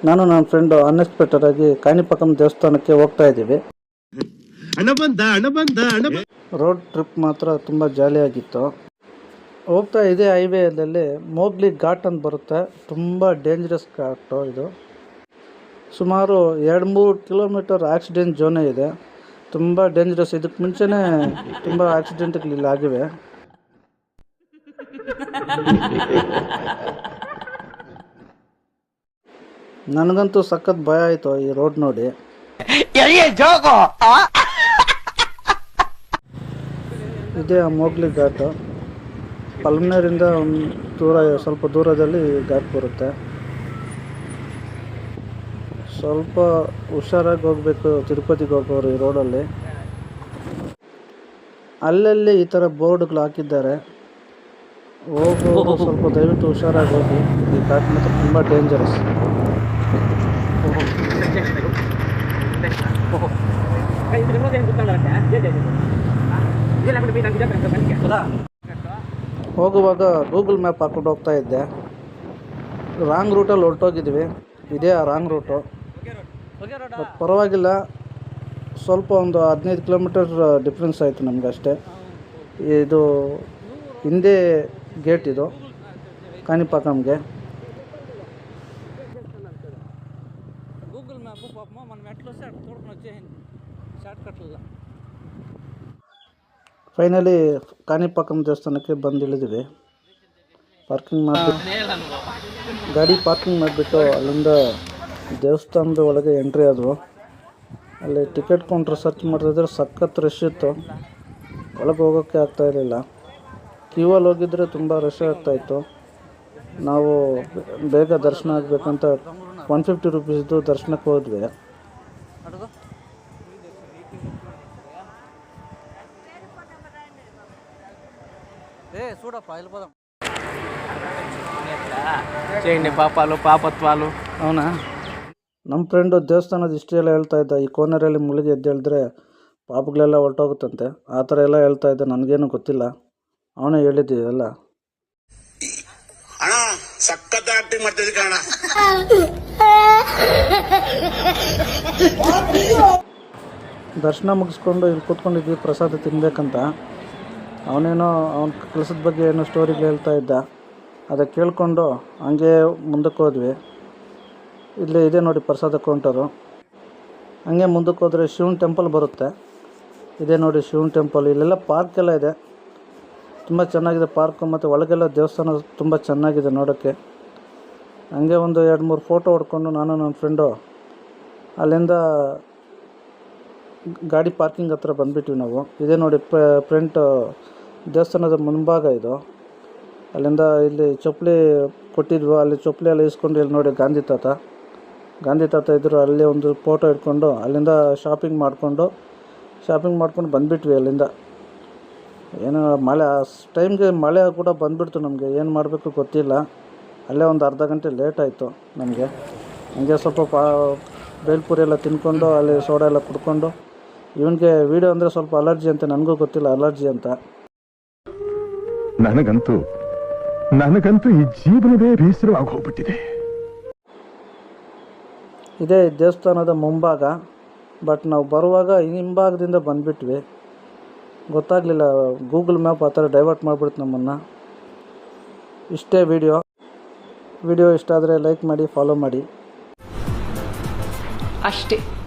ನಾನು ನನ್ನ friend unexpected ಆಗಿ ಕಾಣಿಪಾಕಂ ದೇವಸ್ಥಾನಕ್ಕೆ ಹೋಗ್ತಾ ಇದ್ದೀವಿ. ರೋಡ್ ಟ್ರಿಪ್ ಮಾತ್ರ ತುಂಬ ಜಾಲಿಯಾಗಿತ್ತು. ಹೋಗ್ತಾ ಇದೇ ಹೈವೇದಲ್ಲಿ ಮೋಗ್ಲಿ ಘಾಟ್ ಅಂತ ಬರುತ್ತೆ. ತುಂಬ ಡೇಂಜರಸ್ ಘಾಟು ಇದು. ಸುಮಾರು 2-3 ಕಿಲೋಮೀಟರ್ ಆಕ್ಸಿಡೆಂಟ್ ಝೋನೇ ಇದೆ. ತುಂಬ ಡೇಂಜರಸ್. ಇದಕ್ಕೆ ಮುಂಚೆನೇ ತುಂಬ ಆಕ್ಸಿಡೆಂಟ್ಗಳು ಆಗಿವೆ. ನನಗಂತೂ ಸಖತ್ ಭಯ ಆಯಿತು ಈ ರೋಡ್ ನೋಡಿ. ಇದೇ ಆ ಮೋಗ್ಲಿ ಘಾಟ್. ಪಲ್ಮನೇರಿಂದ ಸ್ವಲ್ಪ ದೂರದಲ್ಲಿ ಘಾಟ್ ಬರುತ್ತೆ. ಸ್ವಲ್ಪ ಹುಷಾರಾಗಿ ಹೋಗಬೇಕು ತಿರುಪತಿಗೆ ಹೋಗೋರು ಈ ರೋಡಲ್ಲಿ. ಅಲ್ಲಲ್ಲಿ ಈ ಥರ ಬೋರ್ಡ್ಗಳು ಹಾಕಿದ್ದಾರೆ. ಹೋಗೋರು ಸ್ವಲ್ಪ ದಯವಿಟ್ಟು ಹುಷಾರಾಗಿ ಹೋಗಿ. ಈ ಘಾಟ್ ಮಾತ್ರ ತುಂಬ ಡೇಂಜರಸ್. ಹೋಗುವಾಗ ಗೂಗಲ್ ಮ್ಯಾಪ್ ಹಾಕ್ಕೊಂಡು ಹೋಗ್ತಾ ಇದ್ದೆ. ರಾಂಗ್ ರೂಟಲ್ಲಿ ಹೊರಟೋಗಿದ್ವಿ. ಇದೇ ಆ ರಾಂಗ್ ರೂಟು. ಬಟ್ ಪರವಾಗಿಲ್ಲ, ಸ್ವಲ್ಪ ಒಂದು 15 ಕಿಲೋಮೀಟರ್ ಡಿಫ್ರೆನ್ಸ್ ಆಯಿತು ನಮ್ಗೆ ಅಷ್ಟೇ. ಇದು ಹಿಂದೆ ಗೇಟ್ ಇದು కాణిపాకంಗೆ. ಫೈನಲಿ ಕಾಣಿಪಾಕಂ ದೇವಸ್ಥಾನಕ್ಕೆ ಬಂದು ಇಳಿದ್ವಿ. ಗಾಡಿ ಪಾರ್ಕಿಂಗ್ ಮಾಡಿಬಿಟ್ಟು ಅಲ್ಲಿಂದ ದೇವಸ್ಥಾನದ ಒಳಗೆ ಎಂಟ್ರಿ ಆದವು. ಅಲ್ಲಿ ಟಿಕೆಟ್ ಕೌಂಟ್ರ್ ಸರ್ಚ್ ಮಾಡಿದ್ರೆ ಸಖತ್ ರಶ್ ಇತ್ತು. ಒಳಗೆ ಹೋಗೋಕ್ಕೆ ಆಗ್ತಾಯಿರಲಿಲ್ಲ. ಕ್ಯೂವಲ್ಲಿ ಹೋಗಿದ್ರೆ ತುಂಬ ರಶ್ ಆಗ್ತಾಯಿತ್ತು. ನಾವು ಬೇಗ ದರ್ಶನ ಆಗಬೇಕಂತ 150 ರುಪೀಸ್ದು ದರ್ಶನಕ್ಕೆ ಹೋದ್ವಿ. ಪಾಪತ್ವಾಲು ಅವನಾ ನಮ್ಮ ಫ್ರೆಂಡು ದೇವಸ್ಥಾನದ ಹಿಸ್ಟ್ರಿ ಎಲ್ಲ ಹೇಳ್ತಾ ಇದ್ದ. ಈ ಕೋನರಲ್ಲಿ ಮುಳುಗಿ ಎದ್ದೇಳಿದ್ರೆ ಪಾಪಗಳೆಲ್ಲ ಹೊರಟೋಗುತ್ತಂತೆ. ಆ ಥರ ಎಲ್ಲ ಹೇಳ್ತಾ ಇದ್ದ. ನನಗೇನು ಗೊತ್ತಿಲ್ಲ, ಅವನೇ ಹೇಳಿದ್ದೀವಿ ಎಲ್ಲ. ದರ್ಶನ ಮುಗಿಸ್ಕೊಂಡು ಇಲ್ಲಿ ಕೂತ್ಕೊಂಡಿದ್ವಿ ಪ್ರಸಾದ ತಿನ್ಬೇಕಂತ. ಅವನೇನೋ ಅವನ ಕೆಲಸದ ಬಗ್ಗೆ ಏನೋ ಸ್ಟೋರಿಗಳು ಹೇಳ್ತಾ ಇದ್ದ. ಅದಕ್ಕೆ ಕೇಳಿಕೊಂಡು ಹಂಗೆ ಮುಂದಕ್ಕೆ ಹೋದ್ವಿ. ಇಲ್ಲೇ ಇದೆ ನೋಡಿ ಪ್ರಸಾದ ಕೌಂಟರು. ಹಂಗೆ ಮುಂದಕ್ಕೆ ಹೋದರೆ ಶಿವನ ಟೆಂಪಲ್ ಬರುತ್ತೆ. ಇದೇ ನೋಡಿ ಶಿವನ ಟೆಂಪಲ್. ಇಲ್ಲೆಲ್ಲ ಪಾರ್ಕ್ ಎಲ್ಲ ಇದೆ, ತುಂಬ ಚೆನ್ನಾಗಿದೆ ಪಾರ್ಕು. ಮತ್ತು ಒಳಗೆಲ್ಲ ದೇವಸ್ಥಾನ ತುಂಬ ಚೆನ್ನಾಗಿದೆ ನೋಡೋಕ್ಕೆ. ಹಂಗೆ ಒಂದು 2-3 ಫೋಟೋ ಹೊಡ್ಕೊಂಡು ನಾನು ನನ್ನ ಫ್ರೆಂಡು ಅಲ್ಲಿಂದ ಗಾಡಿ ಪಾರ್ಕಿಂಗ್ ಹತ್ರ ಬಂದುಬಿಟ್ವಿ ನಾವು. ಇದೇ ನೋಡಿ ಫ್ರಂಟ್ ದೇವಸ್ಥಾನದ ಮುಂಭಾಗ ಇದು. ಅಲ್ಲಿಂದ ಇಲ್ಲಿ ಚಪ್ಪಲಿ ಕೊಟ್ಟಿದ್ವು, ಅಲ್ಲಿ ಚಪ್ಪಲಿ ಎಲ್ಲ ಇಸ್ಕೊಂಡು ಇಲ್ಲಿ ನೋಡಿ ಗಾಂಧಿ ತಾತ ಇದ್ದರು. ಅಲ್ಲಿ ಒಂದು ಫೋಟೋ ಇಟ್ಕೊಂಡು ಅಲ್ಲಿಂದ ಶಾಪಿಂಗ್ ಮಾಡ್ಕೊಂಡು ಬಂದುಬಿಟ್ವಿ ಅಲ್ಲಿಂದ. ಏನೋ ಮಳೆ ಆ ಟೈಮ್ಗೆ ಮಳೆ ಕೂಡ ಬಂದುಬಿಡ್ತು. ನಮಗೆ ಏನು ಮಾಡಬೇಕು ಗೊತ್ತಿಲ್ಲ. ಅಲ್ಲೇ ಒಂದು ಅರ್ಧ ಗಂಟೆ ಲೇಟ್ ಆಯಿತು ನಮಗೆ. ಹಂಗೆ ಸ್ವಲ್ಪ ಬೇಲ್ಪುರಿ ಎಲ್ಲ ತಿನ್ಕೊಂಡು ಅಲ್ಲಿ ಸೋಡಾ ಎಲ್ಲ ಕುಡ್ಕೊಂಡು. ಇವನಿಗೆ ವೀಡಿಯೋ ಅಂದರೆ ಸ್ವಲ್ಪ ಅಲರ್ಜಿ ಅಂತ, ನನಗೂ ಗೊತ್ತಿಲ್ಲ ಅಲರ್ಜಿ ಅಂತ. ನನಗಂತೂ ಈ ಜೀವನವೇ ಬೇಸರವಾಗಿ ಹೋಗ್ಬಿಟ್ಟಿದೆ. ಇದೇ ದೇವಸ್ಥಾನದ ಮುಂಭಾಗ. ಬಟ್ ನಾವು ಬರುವಾಗ ಹಿಂಭಾಗದಿಂದ ಬಂದುಬಿಟ್ವಿ. ಗೊತ್ತಾಗಲಿಲ್ಲ, ಗೂಗಲ್ ಮ್ಯಾಪ್ ಆ ಥರ ಡೈವರ್ಟ್ ಮಾಡಿಬಿಡ್ತು ನಮ್ಮನ್ನು. ಇಷ್ಟೇ ವಿಡಿಯೋ ಇಷ್ಟ ಆದರೆ ಲೈಕ್ ಮಾಡಿ, ಫಾಲೋ ಮಾಡಿ ಅಷ್ಟೇ.